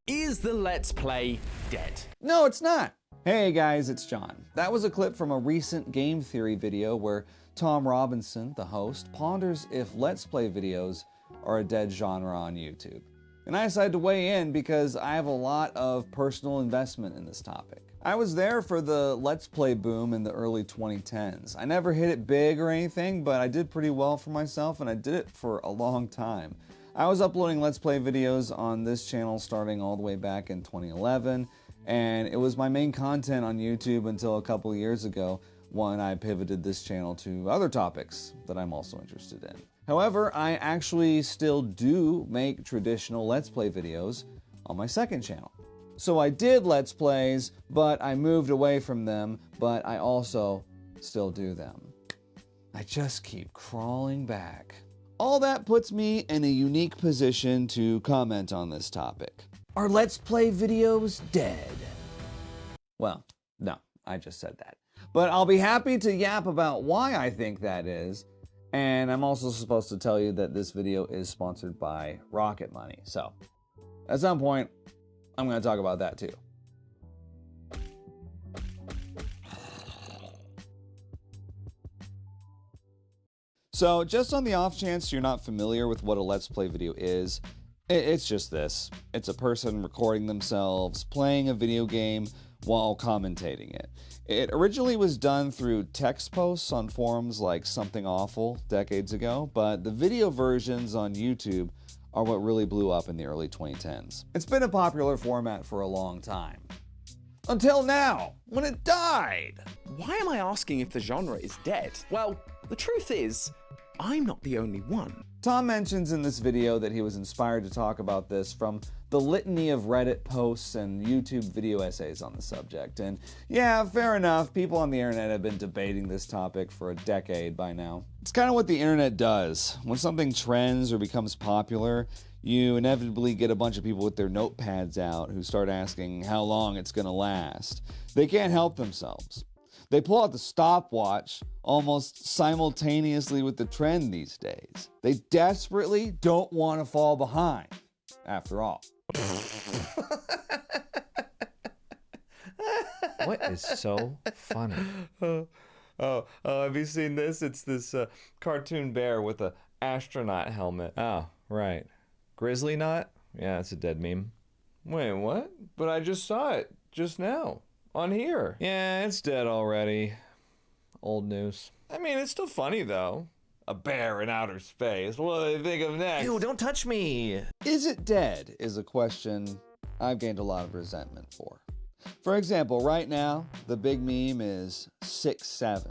Is the Let's Play dead? No, it's not. Hey guys, it's John. That was a clip from a recent game theory video where Tom Robinson, the host, ponders if Let's Play videos are a dead genre on YouTube. And I decided to weigh in because I have a lot of personal investment in this topic. I was there for the Let's Play boom in the early 2010s. I never hit it big or anything, but I did pretty well for myself and I did it for a long time. I was uploading Let's Play videos on this channel starting all the way back in 2011, and it was my main content on YouTube until a couple years ago when I pivoted this channel to other topics that I'm also interested in. However, I actually still do make traditional Let's Play videos on my second channel. So I did Let's Plays, but I moved away from them, but I also still do them. I just keep crawling back. All that puts me in a unique position to comment on this topic. Are Let's Play videos dead? Well, no, I just said that. But I'll be happy to yap about why I think that is. And I'm also supposed to tell you that this video is sponsored by Rocket Money. So, at some point, I'm going to talk about that too. So, just on the off chance you're not familiar with what a Let's Play video is, it's just this. It's a person recording themselves, playing a video game while commentating it. It originally was done through text posts on forums like Something Awful decades ago, but the video versions on YouTube are what really blew up in the early 2010s. It's been a popular format for a long time. Until now, when it died! Why am I asking if the genre is dead? Well, the truth is, I'm not the only one. Tom mentions in this video that he was inspired to talk about this from the litany of Reddit posts and YouTube video essays on the subject. And yeah, fair enough, people on the internet have been debating this topic for a decade by now. It's kind of what the internet does. When something trends or becomes popular, you inevitably get a bunch of people with their notepads out who start asking how long it's gonna last. They can't help themselves. They pull out the stopwatch almost simultaneously with the trend these days. They desperately don't want to fall behind, after all. What is so funny? Have you seen this? It's this cartoon bear with a astronaut helmet. Oh, right. Grizzly knot? Yeah, it's a dead meme. Wait, what? But I just saw it just now on here. Yeah, it's dead already. Old news. I mean, it's still funny though. A bear in outer space. What do they think of next? Ew, don't touch me! Is it dead is a question I've gained a lot of resentment for. For example, right now, the big meme is 6'7".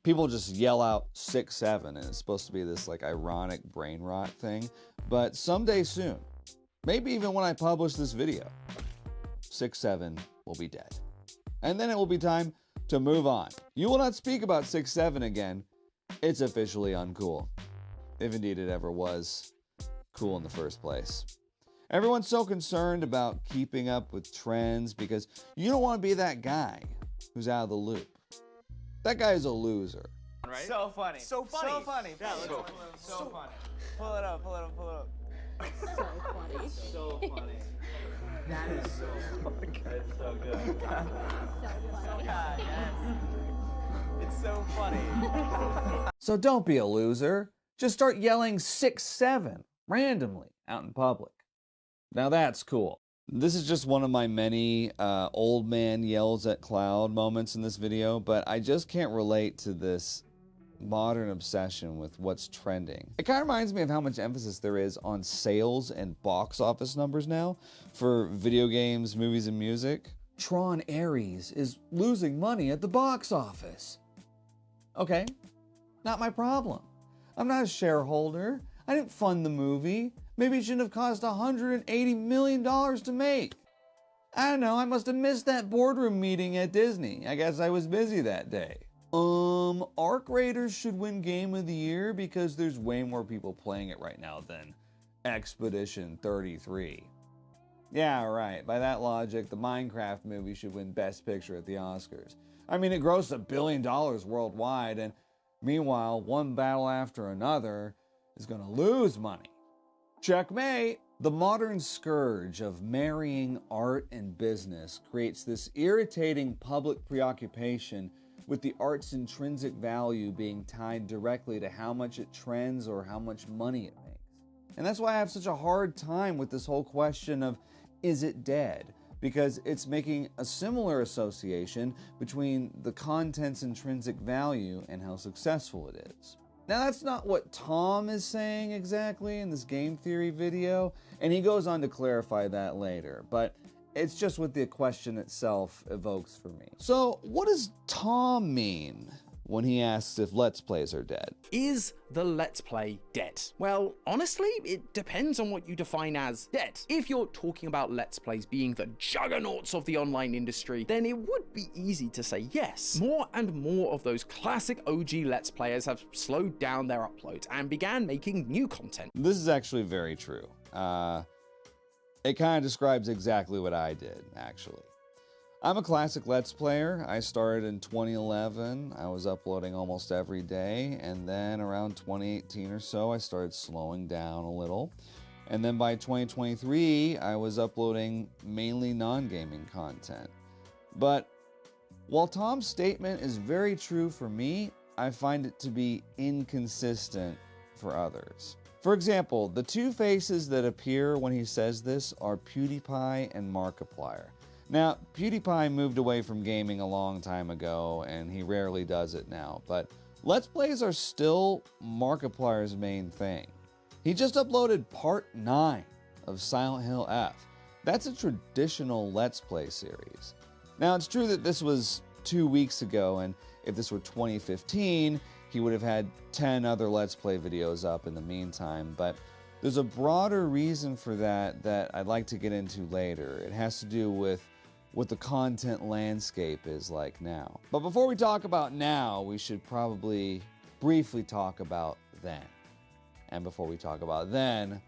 People just yell out 6'7", and it's supposed to be this like ironic brain rot thing. But someday soon, maybe even when I publish this video, 6'7" will be dead. And then it will be time to move on. You will not speak about 6'7" again. It's officially uncool. If indeed it ever was cool in the first place. Everyone's so concerned about keeping up with trends because you don't want to be that guy who's out of the loop. That guy is a loser. Right? So funny. So funny. So funny. Yeah, so funny. Pull it up, pull it up, pull it up. So funny. So funny. That is so funny. That's so good. So funny. God, yes. It's so funny. So don't be a loser. Just start yelling 6'7" randomly out in public. Now that's cool. This is just one of my many old man yells at cloud moments in this video, but I just can't relate to this modern obsession with what's trending. It kind of reminds me of how much emphasis there is on sales and box office numbers now for video games, movies, and music. Tron Ares is losing money at the box office. Okay, not my problem. I'm not a shareholder. I didn't fund the movie. Maybe it shouldn't have cost $180 million to make. I don't know, I must have missed that boardroom meeting at Disney. I guess I was busy that day. Arc Raiders should win Game of the Year because there's way more people playing it right now than Expedition 33. Yeah, right. By that logic, the Minecraft movie should win Best Picture at the Oscars. I mean, it grossed $1 billion worldwide, and meanwhile, one battle after another is gonna lose money. Checkmate. The modern scourge of marrying art and business creates this irritating public preoccupation with the art's intrinsic value being tied directly to how much it trends or how much money it makes. And that's why I have such a hard time with this whole question of, is it dead? Because it's making a similar association between the content's intrinsic value and how successful it is. Now, that's not what Tom is saying exactly in this game theory video, and he goes on to clarify that later, but it's just what the question itself evokes for me. So, what does Tom mean when he asks if Let's Plays are dead? Is the Let's Play dead? Well, honestly, it depends on what you define as dead. If you're talking about Let's Plays being the juggernauts of the online industry, then it would be easy to say yes. More and more of those classic OG Let's Players have slowed down their uploads and began making new content. This is actually very true. It kind of describes exactly what I did, actually. I'm a classic Let's Player. I started in 2011. I was uploading almost every day, and then around 2018 or so, I started slowing down a little. And then by 2023, I was uploading mainly non-gaming content. But while Tom's statement is very true for me, I find it to be inconsistent for others. For example, the two faces that appear when he says this are PewDiePie and Markiplier. Now, PewDiePie moved away from gaming a long time ago, and he rarely does it now, but Let's Plays are still Markiplier's main thing. He just uploaded Part 9 of Silent Hill F. That's a traditional Let's Play series. Now, it's true that this was 2 weeks ago, and if this were 2015, he would have had 10 other Let's Play videos up in the meantime, but there's a broader reason for that I'd like to get into later. It has to do with what the content landscape is like now. But before we talk about now, we should probably briefly talk about then. And before we talk about then,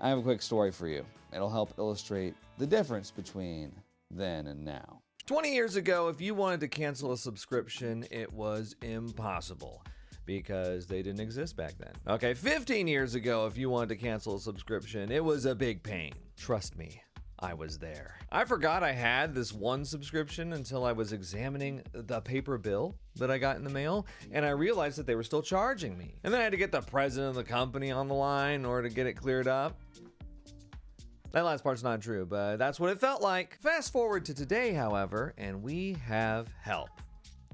I have a quick story for you. It'll help illustrate the difference between then and now. 20 years ago, if you wanted to cancel a subscription, it was impossible because they didn't exist back then. Okay, 15 years ago, if you wanted to cancel a subscription, it was a big pain. Trust me, I was there. I forgot I had this one subscription until I was examining the paper bill that I got in the mail, and I realized that they were still charging me. And then I had to get the president of the company on the line in order to get it cleared up. That last part's not true, but that's what it felt like. Fast forward to today, however, and we have help.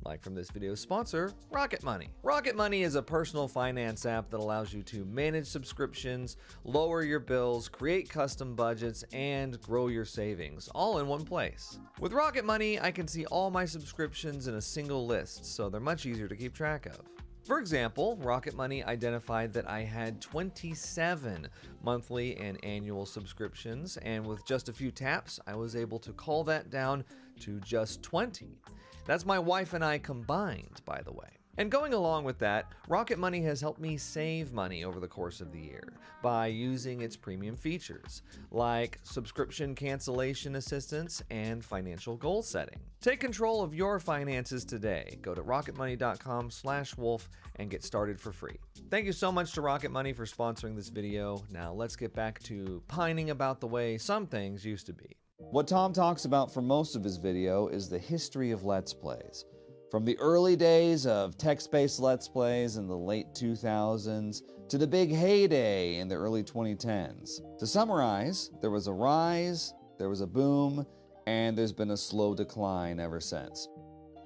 Like from this video's sponsor, Rocket Money. Rocket Money is a personal finance app that allows you to manage subscriptions, lower your bills, create custom budgets, and grow your savings, all in one place. With Rocket Money, I can see all my subscriptions in a single list, so they're much easier to keep track of. For example, Rocket Money identified that I had 27 monthly and annual subscriptions, and with just a few taps, I was able to cull that down to just 20. That's my wife and I combined, by the way. And going along with that, Rocket Money has helped me save money over the course of the year by using its premium features, like subscription cancellation assistance and financial goal setting. Take control of your finances today. Go to rocketmoney.com/wolf and get started for free. Thank you so much to Rocket Money for sponsoring this video. Now let's get back to pining about the way some things used to be. What Tom talks about for most of his video is the history of Let's Plays. From the early days of text-based Let's Plays in the late 2000s to the big heyday in the early 2010s. To summarize, there was a rise, there was a boom, and there's been a slow decline ever since.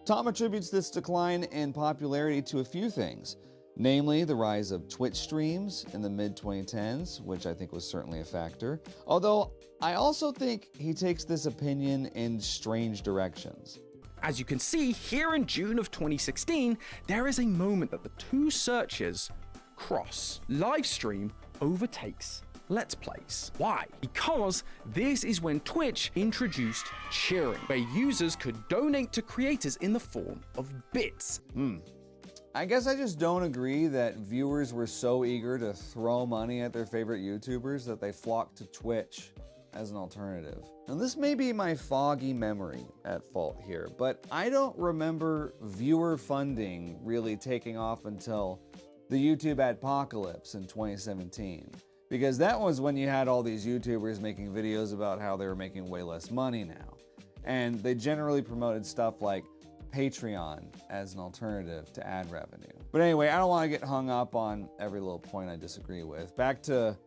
Tom attributes this decline in popularity to a few things, namely the rise of Twitch streams in the mid-2010s, which I think was certainly a factor, although I also think he takes this opinion in strange directions. As you can see here in June of 2016, there is a moment that the two searches cross. Livestream overtakes Let's Plays. Why? Because this is when Twitch introduced cheering, where users could donate to creators in the form of bits. I guess I just don't agree that viewers were so eager to throw money at their favorite YouTubers that they flocked to Twitch as an alternative. And this may be my foggy memory at fault here, but I don't remember viewer funding really taking off until the YouTube adpocalypse in 2017. because that was when you had all these YouTubers making videos about how they were making way less money now. And they generally promoted stuff like Patreon as an alternative to ad revenue. But anyway, I don't want to get hung up on every little point I disagree with. Back to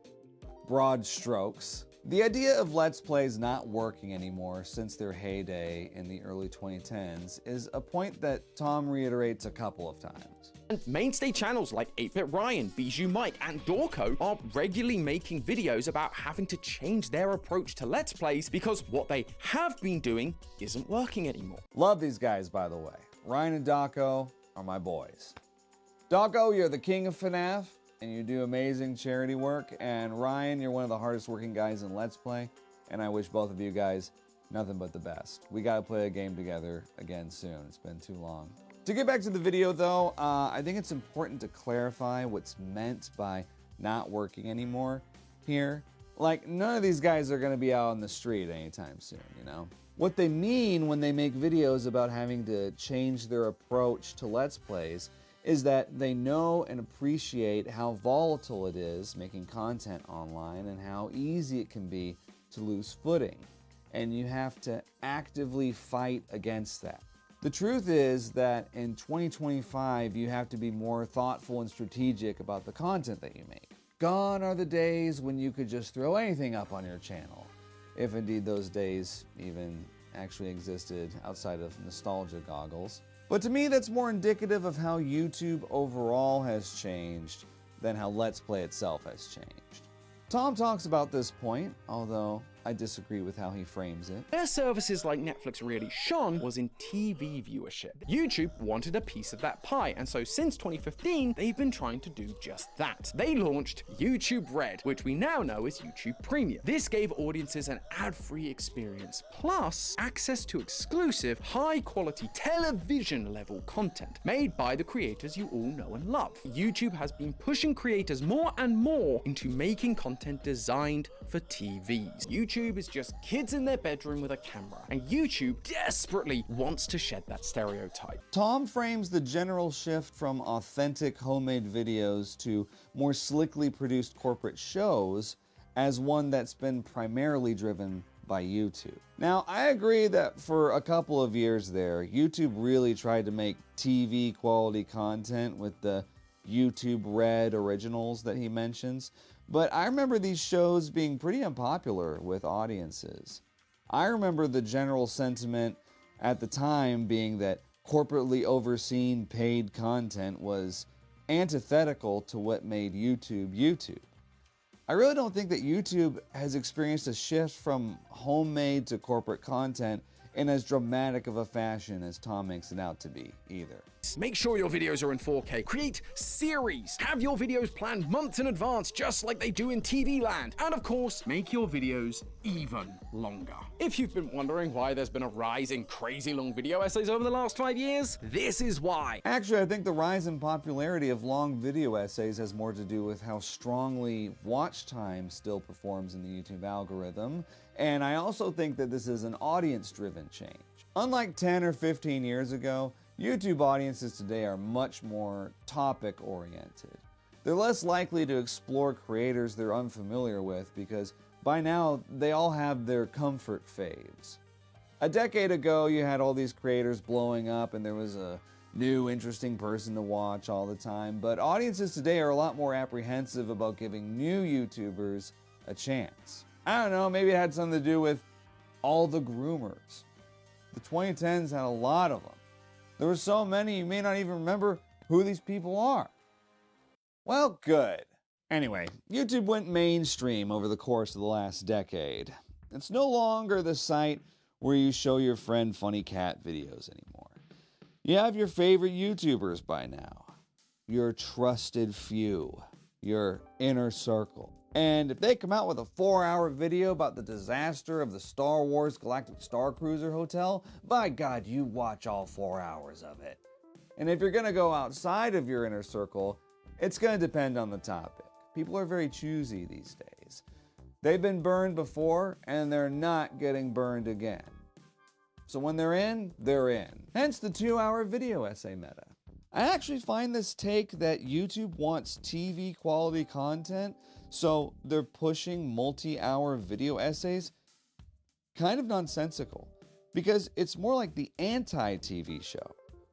broad strokes. The idea of Let's Plays not working anymore since their heyday in the early 2010s is a point that Tom reiterates a couple of times. And mainstay channels like 8-Bit Ryan, Bijou Mike, and Dorco are regularly making videos about having to change their approach to Let's Plays because what they have been doing isn't working anymore. Love these guys, by the way. Ryan and Dorco are my boys. Dorco, you're the king of FNAF, and you do amazing charity work. And Ryan, you're one of the hardest working guys in Let's Play, and I wish both of you guys nothing but the best. We gotta play a game together again soon. It's been too long. To get back to the video though, I think it's important to clarify what's meant by not working anymore here. Like, none of these guys are gonna be out on the street anytime soon, you know? What they mean when they make videos about having to change their approach to Let's Plays is that they know and appreciate how volatile it is making content online and how easy it can be to lose footing. And you have to actively fight against that. The truth is that in 2025, you have to be more thoughtful and strategic about the content that you make. Gone are the days when you could just throw anything up on your channel, if indeed those days even actually existed outside of nostalgia goggles. But to me, that's more indicative of how YouTube overall has changed than how Let's Play itself has changed. Tom talks about this point, although I disagree with how he frames it. Where services like Netflix really shone was in TV viewership. YouTube wanted a piece of that pie, and so since 2015, they've been trying to do just that. They launched YouTube Red, which we now know as YouTube Premium. This gave audiences an ad-free experience, plus access to exclusive, high-quality television-level content made by the creators you all know and love. YouTube has been pushing creators more and more into making content designed for TVs. YouTube is just kids in their bedroom with a camera, and YouTube desperately wants to shed that stereotype. Tom frames the general shift from authentic homemade videos to more slickly produced corporate shows as one that's been primarily driven by YouTube. Now, I agree that for a couple of years there, YouTube really tried to make TV quality content with the YouTube Red originals that he mentions, but I remember these shows being pretty unpopular with audiences. I remember the general sentiment at the time being that corporately overseen paid content was antithetical to what made YouTube YouTube. I really don't think that YouTube has experienced a shift from homemade to corporate content in as dramatic of a fashion as Tom makes it out to be, either. Make sure your videos are in 4K. Create series. Have your videos planned months in advance, just like they do in TV land. And of course, make your videos even longer. If you've been wondering why there's been a rise in crazy long video essays over the last 5 years, this is why. Actually, I think the rise in popularity of long video essays has more to do with how strongly watch time still performs in the YouTube algorithm. And I also think that this is an audience-driven change. Unlike 10 or 15 years ago, YouTube audiences today are much more topic-oriented. They're less likely to explore creators they're unfamiliar with because by now they all have their comfort faves. A decade ago, you had all these creators blowing up and there was a new interesting person to watch all the time, but audiences today are a lot more apprehensive about giving new YouTubers a chance. I don't know, maybe it had something to do with all the groomers. The 2010s had a lot of them. There were so many you may not even remember who these people are. Well, good. Anyway, YouTube went mainstream over the course of the last decade. It's no longer the site where you show your friend funny cat videos anymore. You have your favorite YouTubers by now. Your trusted few. Your inner circle. And if they come out with a 4-hour video about the disaster of the Star Wars Galactic Star Cruiser Hotel, by God, you watch all 4 hours of it. And if you're going to go outside of your inner circle, it's going to depend on the topic. People are very choosy these days. They've been burned before, and they're not getting burned again. So when they're in, they're in. Hence the 2-hour video essay meta. I actually find this take that YouTube wants TV quality content So they're pushing multi-hour video essays? Kind of nonsensical, because it's more like the anti-TV show.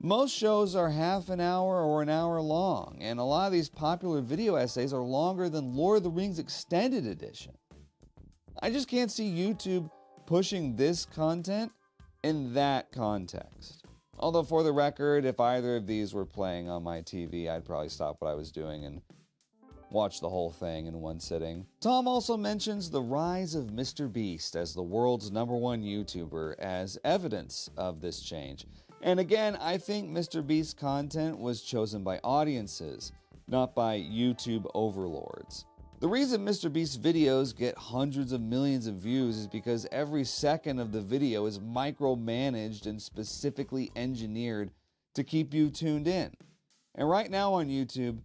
Most shows are half an hour or an hour long, and a lot of these popular video essays are longer than Lord of the Rings Extended Edition. I just can't see YouTube pushing this content in that context. Although for the record, if either of these were playing on my TV, I'd probably stop what I was doing and watch the whole thing in one sitting. Tom also mentions the rise of Mr. Beast as the world's #1 YouTuber as evidence of this change. And again, I think Mr. Beast's content was chosen by audiences, not by YouTube overlords. The reason Mr. Beast's videos get hundreds of millions of views is because every second of the video is micromanaged and specifically engineered to keep you tuned in. And right now on YouTube,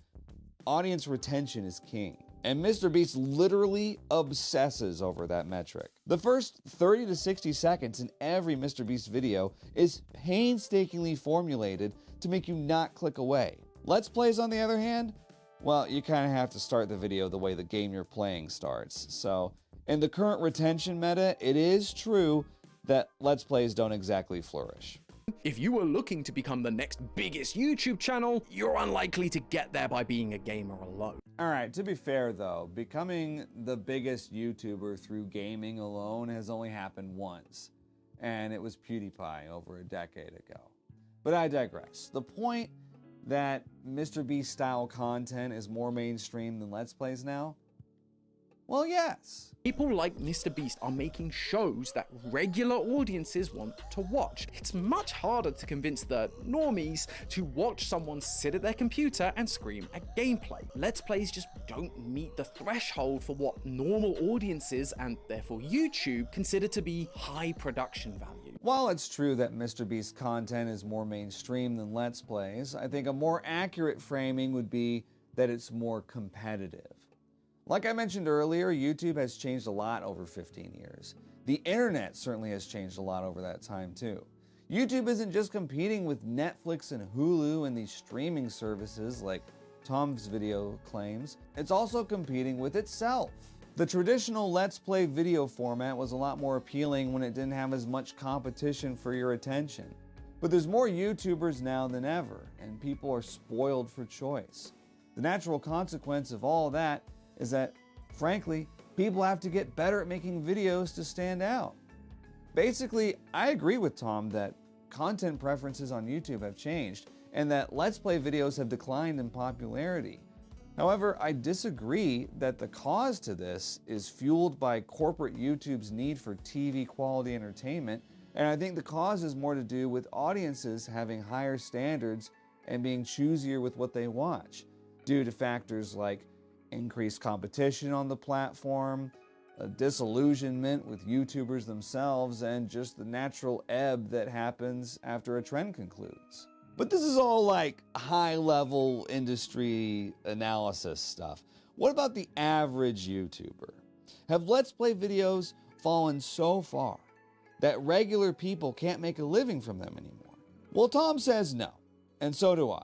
audience retention is king. And Mr. Beast literally obsesses over that metric. The first 30 to 60 seconds in every Mr. Beast video is painstakingly formulated to make you not click away. Let's Plays, on the other hand, well, you kind of have to start the video the way the game you're playing starts. So, in the current retention meta, it is true that Let's Plays don't exactly flourish. If you were looking to become the next biggest YouTube channel, you're unlikely to get there by being a gamer alone. Alright, to be fair though, becoming the biggest YouTuber through gaming alone has only happened once, and it was PewDiePie over a decade ago. But I digress. The point that Mr. Beast style content is more mainstream than Let's Plays now? Well, yes. People like Mr. Beast are making shows that regular audiences want to watch. It's much harder to convince the normies to watch someone sit at their computer and scream at gameplay. Let's Plays just don't meet the threshold for what normal audiences, and therefore YouTube, consider to be high production value. While it's true that Mr. Beast's content is more mainstream than Let's Plays, I think a more accurate framing would be that it's more competitive. Like I mentioned earlier, YouTube has changed a lot over 15 years. The internet certainly has changed a lot over that time too. YouTube isn't just competing with Netflix and Hulu and these streaming services like Tom's video claims, it's also competing with itself. The traditional Let's Play video format was a lot more appealing when it didn't have as much competition for your attention. But there's more YouTubers now than ever, and people are spoiled for choice. The natural consequence of all that is that, frankly, people have to get better at making videos to stand out. Basically, I agree with Tom that content preferences on YouTube have changed and that Let's Play videos have declined in popularity. However, I disagree that the cause to this is fueled by corporate YouTube's need for TV quality entertainment, and I think the cause is more to do with audiences having higher standards and being choosier with what they watch, due to factors like increased competition on the platform, a disillusionment with YouTubers themselves, and just the natural ebb that happens after a trend concludes. But this is all like high-level industry analysis stuff. What about the average YouTuber? Have Let's Play videos fallen so far that regular people can't make a living from them anymore? Well, Tom says no, and so do I.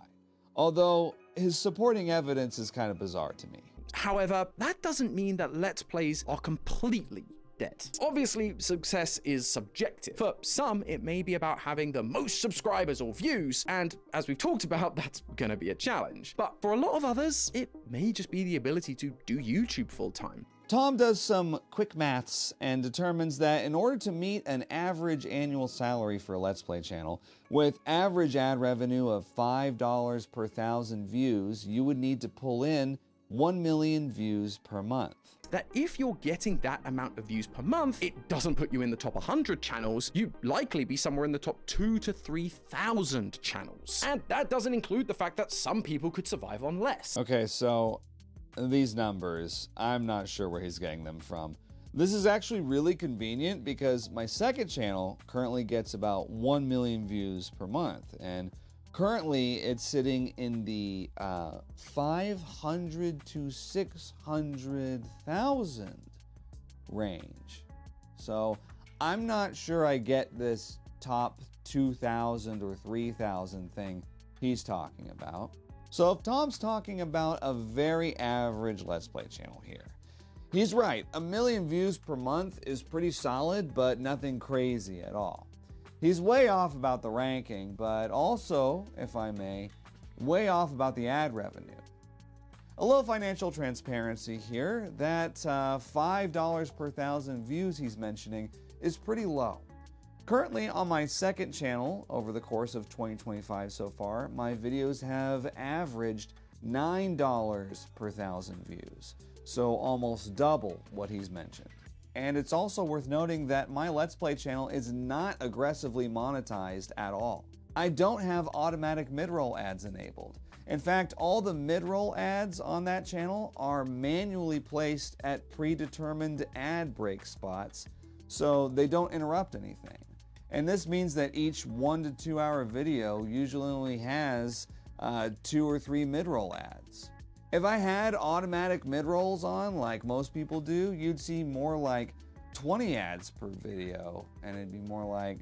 Although his supporting evidence is kind of bizarre to me. However, that doesn't mean that Let's Plays are completely dead. Obviously, success is subjective. For some, it may be about having the most subscribers or views, and as we've talked about, that's gonna be a challenge. But for a lot of others, it may just be the ability to do YouTube full time. Tom does some quick maths and determines that in order to meet an average annual salary for a Let's Play channel, with average ad revenue of $5 per 1,000 views, you would need to pull in 1 million views per month. That if you're getting that amount of views per month, it doesn't put you in the top 100 channels, you'd likely be somewhere in the top 2,000 to 3,000 channels. And that doesn't include the fact that some people could survive on less. Okay, so these numbers, I'm not sure where he's getting them from. This is actually really convenient because my second channel currently gets about 1 million views per month, and currently it's sitting in the 500 to 600,000 range. So I'm not sure I get this top 2,000 or 3,000 thing he's talking about. So if Tom's talking about a very average Let's Play channel here, He's right, 1 million views per month is pretty solid, but nothing crazy at all. He's way off about the ranking, but also, if I may, way off about the ad revenue. A little financial transparency here, that $5 per 1,000 views he's mentioning is pretty low. Currently on my second channel, over the course of 2025 so far, my videos have averaged $9 per 1,000 views, so almost double what he's mentioned. And it's also worth noting that my Let's Play channel is not aggressively monetized at all. I don't have automatic mid-roll ads enabled. In fact, all the mid-roll ads on that channel are manually placed at predetermined ad break spots, so they don't interrupt anything. And this means that each 1 to 2 hour video usually only has 2 or 3 mid-roll ads. If I had automatic mid-rolls on like most people do, you'd see more like 20 ads per video, and it'd be more like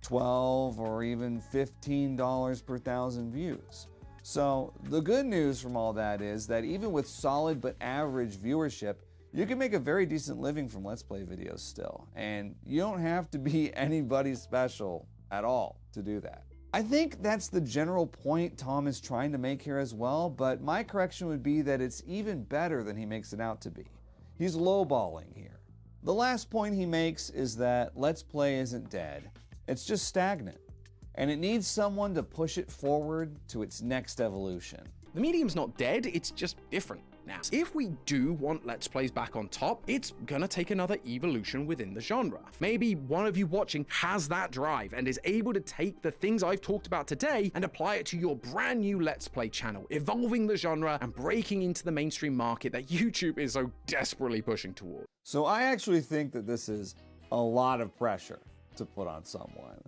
$12 or even $15 per 1,000 views. So the good news from all that is that even with solid but average viewership, you can make a very decent living from Let's Play videos still, and you don't have to be anybody special at all to do that. I think that's the general point Tom is trying to make here as well, but my correction would be that it's even better than he makes it out to be. He's lowballing here. The last point he makes is that Let's Play isn't dead, it's just stagnant, and it needs someone to push it forward to its next evolution. The medium's not dead, it's just different now. If we do want Let's Plays back on top, it's gonna take another evolution within the genre. Maybe one of you watching has that drive and is able to take the things I've talked about today and apply it to your brand new Let's Play channel, evolving the genre and breaking into the mainstream market that YouTube is so desperately pushing toward. So I actually think that this is a lot of pressure to put on someone.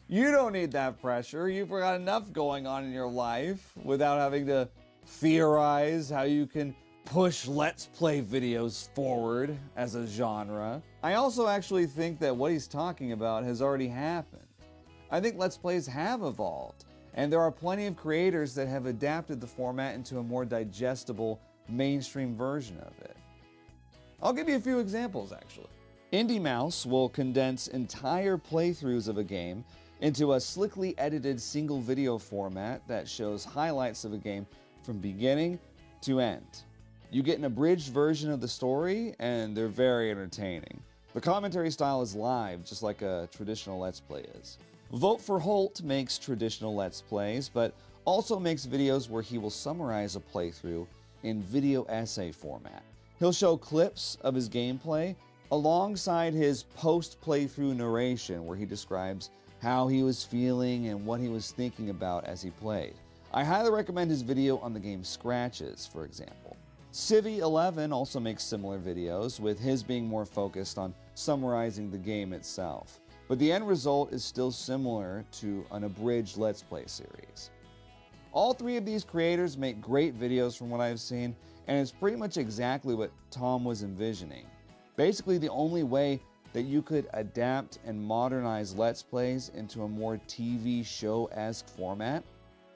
You don't need that pressure. You've got enough going on in your life without having to theorize how you can push Let's Play videos forward as a genre. I also actually think that what he's talking about has already happened. I think Let's Plays have evolved, and there are plenty of creators that have adapted the format into a more digestible mainstream version of it. I'll give you a few examples actually. Indie Mouse will condense entire playthroughs of a game into a slickly edited single video format that shows highlights of a game from beginning to end. You get an abridged version of the story, and they're very entertaining. The commentary style is live, just like a traditional Let's Play is. Vote for Holt makes traditional Let's Plays, but also makes videos where he will summarize a playthrough in video essay format. He'll show clips of his gameplay alongside his post-playthrough narration, where he describes how he was feeling and what he was thinking about as he played. I highly recommend his video on the game Scratches, for example. Civvy11 also makes similar videos, with his being more focused on summarizing the game itself. But the end result is still similar to an abridged Let's Play series. All three of these creators make great videos from what I've seen, and it's pretty much exactly what Tom was envisioning. Basically, the only way that you could adapt and modernize Let's Plays into a more TV show-esque format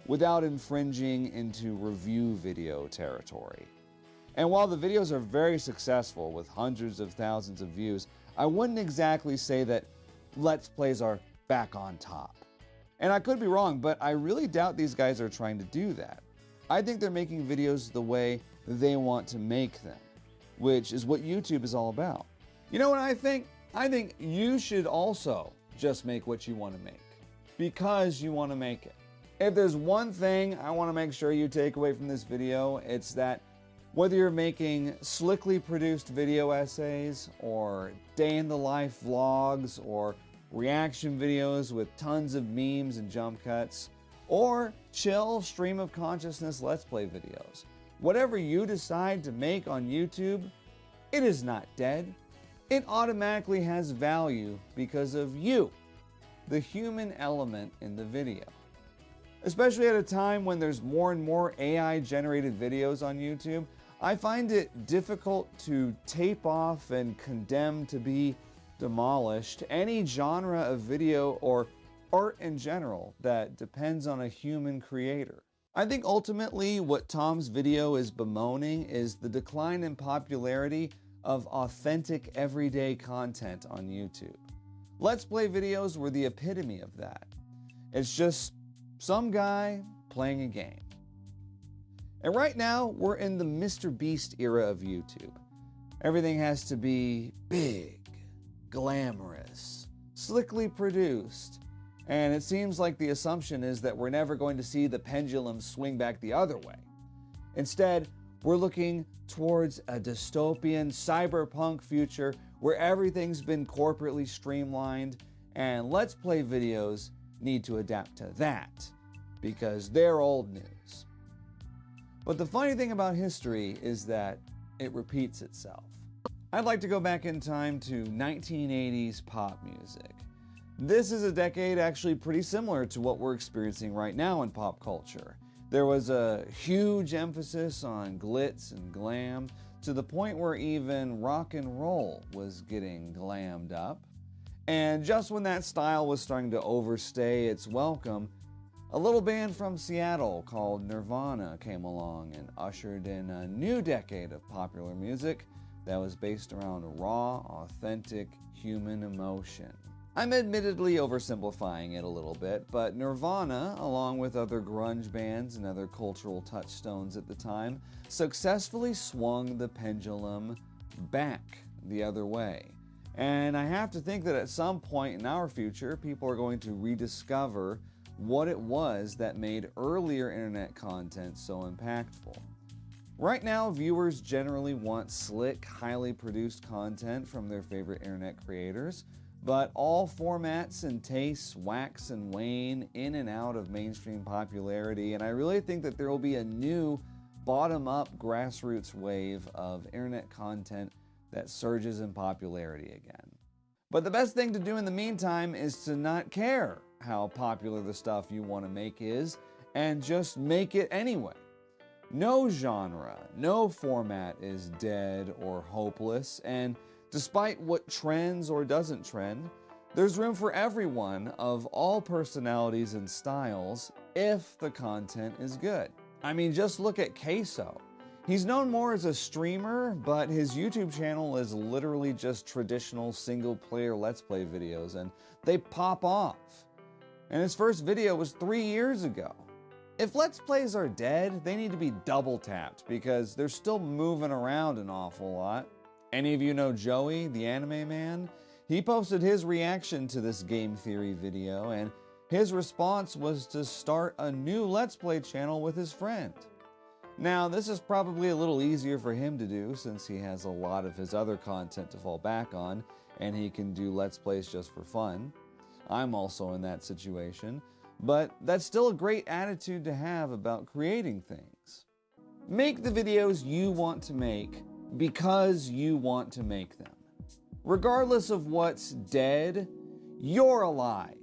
without infringing into review video territory. And while the videos are very successful with hundreds of thousands of views, I wouldn't exactly say that Let's Plays are back on top. And I could be wrong, but I really doubt these guys are trying to do that. I think they're making videos the way they want to make them, which is what YouTube is all about. You know what I think? I think you should also just make what you want to make, because you want to make it. If there's one thing I want to make sure you take away from this video, it's that whether you're making slickly produced video essays, or day in the life vlogs, or reaction videos with tons of memes and jump cuts, or chill stream of consciousness Let's Play videos, whatever you decide to make on YouTube, it is not dead. It automatically has value because of you, the human element in the video. Especially at a time when there's more and more AI-generated videos on YouTube, I find it difficult to tape off and condemn to be demolished any genre of video or art in general that depends on a human creator. I think ultimately what Tom's video is bemoaning is the decline in popularity of authentic, everyday content on YouTube. Let's Play videos were the epitome of that. It's just some guy playing a game. And right now, we're in the Mr. Beast era of YouTube. Everything has to be big, glamorous, slickly produced, and it seems like the assumption is that we're never going to see the pendulum swing back the other way. Instead, we're looking towards a dystopian, cyberpunk future where everything's been corporately streamlined, and Let's Play videos need to adapt to that, because they're old news. But the funny thing about history is that it repeats itself. I'd like to go back in time to 1980s pop music. This is a decade actually pretty similar to what we're experiencing right now in pop culture. There was a huge emphasis on glitz and glam, to the point where even rock and roll was getting glammed up. And just when that style was starting to overstay its welcome, a little band from Seattle called Nirvana came along and ushered in a new decade of popular music that was based around raw, authentic human emotion. I'm admittedly oversimplifying it a little bit, but Nirvana, along with other grunge bands and other cultural touchstones at the time, successfully swung the pendulum back the other way. And I have to think that at some point in our future, people are going to rediscover what it was that made earlier internet content so impactful. Right now, viewers generally want slick, highly produced content from their favorite internet creators, but all formats and tastes wax and wane in and out of mainstream popularity, and I really think that there will be a new bottom-up grassroots wave of internet content that surges in popularity again. But the best thing to do in the meantime is to not care how popular the stuff you want to make is, and just make it anyway. No genre, no format is dead or hopeless, and despite what trends or doesn't trend, there's room for everyone of all personalities and styles if the content is good. I mean, just look at Queso. He's known more as a streamer, but his YouTube channel is literally just traditional single-player Let's Play videos, and they pop off. And his first video was 3 years ago. If Let's Plays are dead, they need to be double-tapped because they're still moving around an awful lot. Any of you know Joey, the anime man? He posted his reaction to this game theory video, and his response was to start a new Let's Play channel with his friend. Now, this is probably a little easier for him to do since he has a lot of his other content to fall back on, and he can do Let's Plays just for fun. I'm also in that situation, but that's still a great attitude to have about creating things. Make the videos you want to make because you want to make them. Regardless of what's dead, you're alive.